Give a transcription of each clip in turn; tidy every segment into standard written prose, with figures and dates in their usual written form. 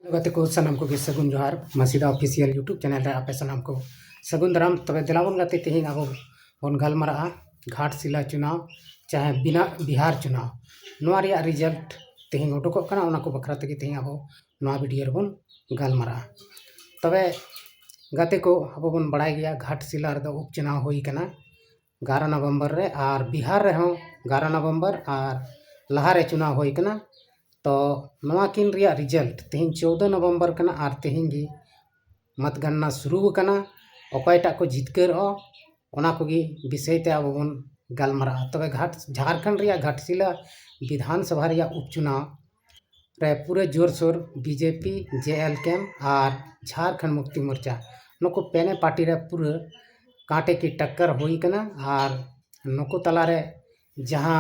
गति को सामान को सगुन जोहार मसीदा ऑफिशियल यूट्यूब चैनल रे आपे सामान को सगुन दाराम तबे दिलावन गति तेहिन अब बन गलमारा घाटशिला चुनाव चाहे बिना बिहार चुनाव नोआ रिया रिजल्ट तेहिन उडुकोग कना ओना को बखरा तेगे तेहिन अब नोआ वीडियो रे बन गलमारा तबे गति को अब बन बड़ाई गया घाटशिला रे दो उपचुनाव होई कना 11 नवंबर रे और बिहार रे हो 11 नवंबर और लहा रे चुनाव होई कना तो नवा किन रिया रिजल्ट तेहिन 14 नवंबर कना और तेहिन गी मतगणना शुरू कना अकयटा को जितकरो ओना कोगी विषय ते अब बन गलमारा तबे झारखंड रिया घाटशिला विधानसभा रिया उपचुनाव रे पूरे जोर शोर बीजेपी जेएलके और झारखंड मुक्ति मोर्चा नुको पेने पार्टी रे पूरे कांटे की टक्कर हुई कना और नुको तलारे जहां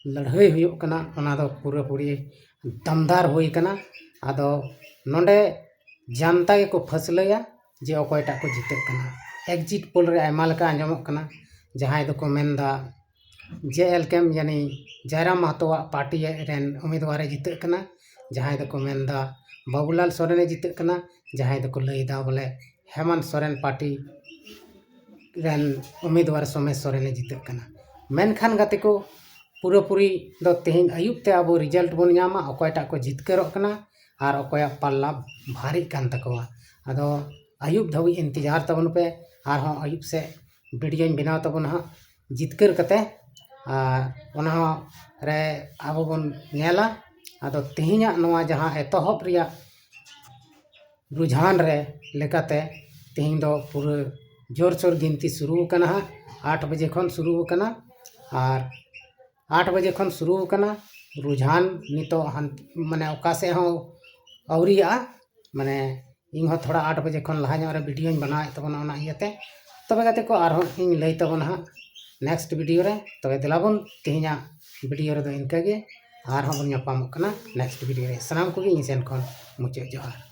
लड़ाई हुई कना ओना दो पूरे पूरी दमदार हुई कना आदो नोंडे जनता के को फसलया जे अकयटा को जितक कना एग्जिट पोल रे आयमा लका आंजमक कना जहां दो को मेंदा जेएलकेम यानी जयराम महतो पार्टी रेन उम्मीदवार जितक कना जहां दो को मेंदा बाबूलाल सोरेन जितक कना जहां दो को लैदा बोले हेमंत सोरेन पार्टी रेन उम्मीदवार सोमेश सोरेन जितक कना मेनखान गति को पूरी दो तेहिन आयुब ते अब रिजल्ट बन नामा अकयटा को जितकरोग कना और अकया पल्ला भारी कान तकवा अदो आयुब धवी इंतजार तबन पे और हो आयुब से वीडियो बनाव तबन हा जितकर कते ओना रे अब बन नेला अदो तेहिना नवा जहां एतहब रिया रुझान रे लेकाते तेहिन दो पूरे जोर शोर गिनती शुरू कना 8 बजे खन शुरू कना और 8 बजे खन शुरू कना रुझान नितो माने ओका से हो औरिया माने इन हो थोड़ा 8 बजे खन लहा रे वीडियो बनाए तबन ओना इयते तबे गते को आर इन लई तबन हा नेक्स्ट वीडियो रे तबे दिलाबन तेहिना वीडियो रे दो इनका गे आर हम ᱧᱟᱯᱟᱢᱚᱜ कना नेक्स्ट वीडियो रे सनाम को इन सेन खन मुचे जोहार।